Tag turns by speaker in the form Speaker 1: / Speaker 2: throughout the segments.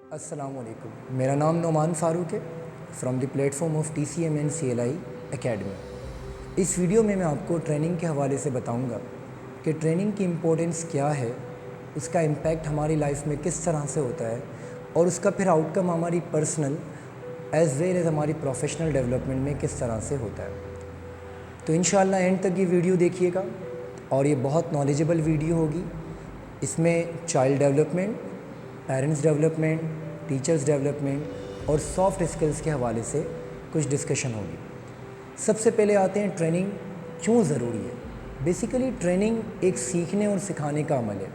Speaker 1: अस्सलाम वालेकुम। मेरा नाम नोमान फ़ारूक है from the platform of TCM and CLI academy. इस वीडियो में मैं आपको ट्रेनिंग के हवाले से बताऊंगा कि ट्रेनिंग की इम्पोर्टेंस क्या है, उसका इम्पैक्ट हमारी लाइफ में किस तरह से होता है और उसका फिर आउटकम हमारी पर्सनल एज़ वेल एज़ हमारी प्रोफेशनल डेवलपमेंट में किस तरह से होता है। तो इंशाअल्लाह एंड तक ये वीडियो देखिएगा और ये बहुत नॉलेजेबल वीडियो होगी। इसमें child development, parents development, teachers development और सॉफ्ट स्किल्स के हवाले से कुछ डिस्कशन होगी। सबसे पहले आते हैं ट्रेनिंग क्यों ज़रूरी है। बेसिकली ट्रेनिंग एक सीखने और सिखाने का अमल है।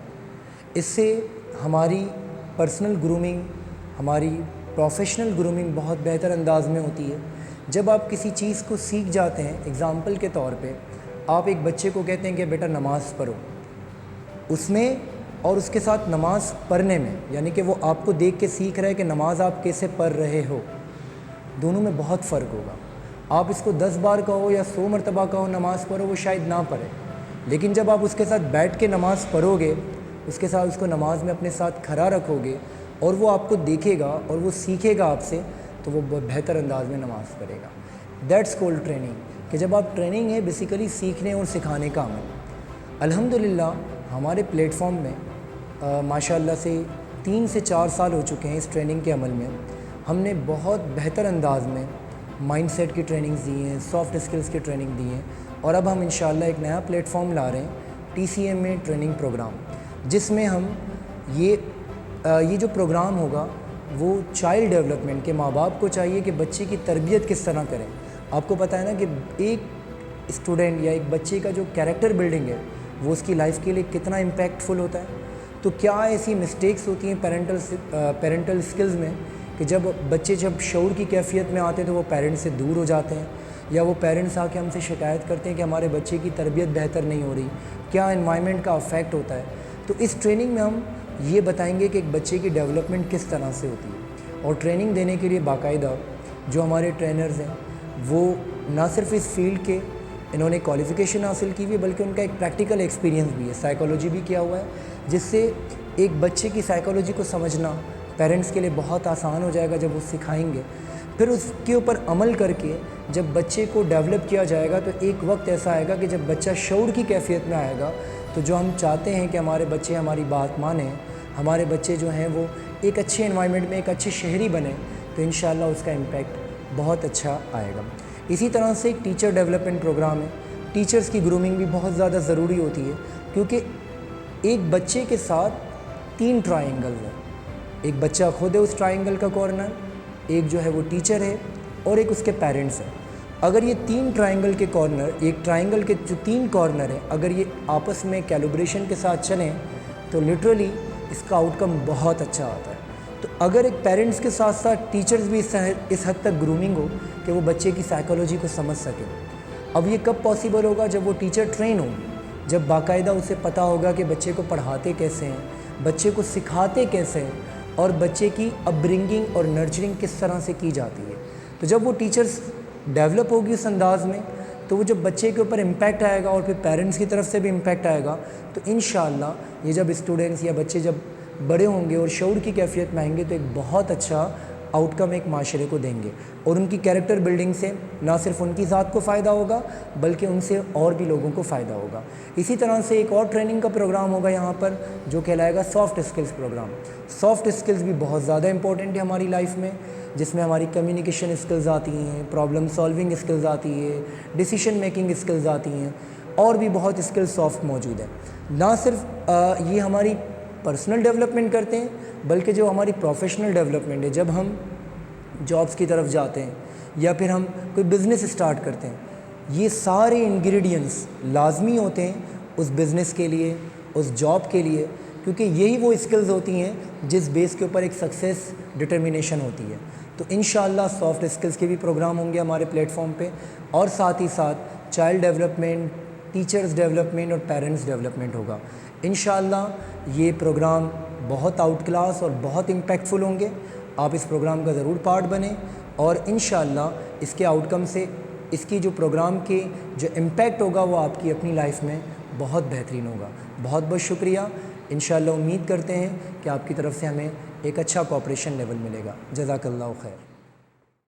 Speaker 1: इससे हमारी पर्सनल ग्रूमिंग, हमारी प्रोफेशनल ग्रूमिंग बहुत बेहतर अंदाज में होती है। जब आप किसी चीज़ को सीख जाते हैं, एग्ज़ाम्पल के तौर पे आप एक बच्चे को कहते हैं कि बेटा नमाज़ पढ़ो, उसमें और उसके साथ नमाज़ पढ़ने में, यानी कि वो आपको देख के सीख रहा है कि नमाज़ आप कैसे पढ़ रहे हो, दोनों में बहुत फ़र्क होगा। आप इसको 10 बार कहो या 100 मरतबा कहो नमाज़ पढ़ो, वो शायद ना पढ़े, लेकिन जब आप उसके साथ बैठ के नमाज़ पढ़ोगे, उसके साथ उसको नमाज़ में अपने साथ खड़ा रखोगे और वो आपको देखेगा और वो सीखेगा आपसे, तो वो बेहतर अंदाज में नमाज़ पढ़ेगा। दैट्स कॉल्ड ट्रेनिंग, कि जब आप ट्रेनिंग है बेसिकली सीखने और सिखाने का अमल। अल्हम्दुलिल्लाह हमारे प्लेटफॉर्म में माशाअल्लाह से 3 से 4 साल हो चुके हैं इस ट्रेनिंग के अमल में। हमने बहुत बेहतर अंदाज में माइंडसेट की ट्रेनिंग्स दी हैं, सॉफ्ट स्किल्स की ट्रेनिंग दी हैं और अब हम इंशाअल्लाह एक नया प्लेटफॉर्म ला रहे हैं TCM में ट्रेनिंग प्रोग्राम, जिसमें हम ये जो प्रोग्राम होगा वो चाइल्ड डेवलपमेंट के माँ बाप को चाहिए कि बच्चे की तरबियत किस तरह करें। आपको पता है ना कि एक स्टूडेंट या एक बच्चे का जो कैरेक्टर बिल्डिंग है वो उसकी लाइफ के लिए कितना इम्पैक्टफुल होता है। तो क्या ऐसी मिस्टेक्स होती हैं पेरेंटल स्किल्स में कि जब शऊर की कैफियत में आते हैं तो वो पेरेंट्स से दूर हो जाते हैं, या वो पेरेंट्स आके हमसे शिकायत करते हैं कि हमारे बच्चे की तरबियत बेहतर नहीं हो रही, क्या एनवायरनमेंट का अफेक्ट होता है। तो इस ट्रेनिंग में हम ये बताएंगे कि एक बच्चे की डेवलपमेंट किस तरह से होती है। और ट्रेनिंग देने के लिए बाकायदा जो हमारे ट्रेनर्स हैं वो ना सिर्फ इस फील्ड के इन्होंने क्वालिफ़िकेशन हासिल की हुई है, बल्कि उनका एक प्रैक्टिकल एक्सपीरियंस भी है, साइकोलॉजी भी किया हुआ है, जिससे एक बच्चे की साइकोलॉजी को समझना पेरेंट्स के लिए बहुत आसान हो जाएगा जब वो सिखाएंगे। फिर उसके ऊपर अमल करके जब बच्चे को डेवलप किया जाएगा तो एक वक्त ऐसा आएगा कि जब बच्चा शऊर की कैफियत में आएगा, तो जो हम चाहते हैं कि हमारे बच्चे हमारी बात मानें, हमारे बच्चे जो हैं वो एक अच्छे एनवायरनमेंट में एक अच्छे शहरी बने, तो इंशाअल्लाह उसका इम्पैक्ट बहुत अच्छा आएगा। इसी तरह से एक टीचर डेवलपमेंट प्रोग्राम है। टीचर्स की ग्रूमिंग भी बहुत ज़्यादा ज़रूरी होती है, क्योंकि एक बच्चे के साथ 3 ट्रायंगल हैं। एक बच्चा खुद है उस ट्रायंगल का कॉर्नर, एक जो है वो टीचर है और एक उसके पेरेंट्स हैं। अगर ये 3 ट्रायंगल के कॉर्नर, एक ट्रायंगल के जो 3 कॉर्नर हैं, अगर ये आपस में कैलिब्रेशन के साथ चलें तो लिटरली इसका आउटकम बहुत अच्छा आता है। तो अगर एक पेरेंट्स के साथ साथ टीचर्स भी इस हद तक ग्रूमिंग हो कि वो बच्चे की साइकोलॉजी को समझ सकें। अब ये कब पॉसिबल होगा? जब वो टीचर ट्रेन हो, जब बाकायदा उसे पता होगा कि बच्चे को पढ़ाते कैसे हैं, बच्चे को सिखाते कैसे हैं और बच्चे की अपब्रिंगिंग और नर्चरिंग किस तरह से की जाती है। तो जब वो टीचर्स डेवलप होगी उस अंदाज़ में, तो वो जब बच्चे के ऊपर इम्पैक्ट आएगा और फिर पेरेंट्स की तरफ से भी इम्पैक्ट आएगा, तो इंशाअल्लाह ये जब स्टूडेंट्स या बच्चे जब बड़े होंगे और शऊर की कैफियत में आएंगे तो एक बहुत अच्छा आउटकम एक माशरे को देंगे और उनकी कैरेक्टर बिल्डिंग से ना सिर्फ उनकी ज़ात को फ़ायदा होगा बल्कि उनसे और भी लोगों को फ़ायदा होगा। इसी तरह से एक और ट्रेनिंग का प्रोग्राम होगा यहाँ पर जो कहलाएगा soft skills program. Soft skills भी बहुत ज़्यादा इंपॉर्टेंट है हमारी लाइफ में, जिसमें हमारी कम्युनिकेशन स्किल्स आती हैं, प्रॉब्लम सॉल्विंग स्किल्स आती है, डिसीजन मेकिंग स्किल्स आती हैं और भी बहुत स्किल्स सॉफ्ट मौजूद है। ना सिर्फ ये हमारी पर्सनल डेवलपमेंट करते हैं बल्कि जो हमारी प्रोफेशनल डेवलपमेंट है, जब हम जॉब्स की तरफ जाते हैं या फिर हम कोई बिज़नेस स्टार्ट करते हैं, ये सारे इंग्रेडिएंट्स लाजमी होते हैं उस बिज़नेस के लिए, उस जॉब के लिए, क्योंकि यही वो स्किल्स होती हैं जिस बेस के ऊपर एक सक्सेस डिटर्मिनेशन होती है। तो इंशाअल्लाह सॉफ्ट स्किल्स के भी प्रोग्राम होंगे हमारे प्लेटफॉर्म पे और साथ ही साथ चाइल्ड डेवलपमेंट, टीचर्स डेवलपमेंट और पेरेंट्स डेवलपमेंट होगा। इंशाअल्लाह ये प्रोग्राम बहुत आउट क्लास और बहुत इम्पैक्टफुल होंगे। आप इस प्रोग्राम का ज़रूर पार्ट बने और इंशाअल्लाह इसके आउटकम से इसकी जो प्रोग्राम के जो इम्पैक्ट होगा वो आपकी अपनी लाइफ में बहुत बेहतरीन होगा। बहुत बहुत शुक्रिया। इंशाअल्लाह उम्मीद करते हैं कि आपकी तरफ से हमें ایک اچھا کوآپریشن لیول ملے گا۔ جزاک اللہ خیر۔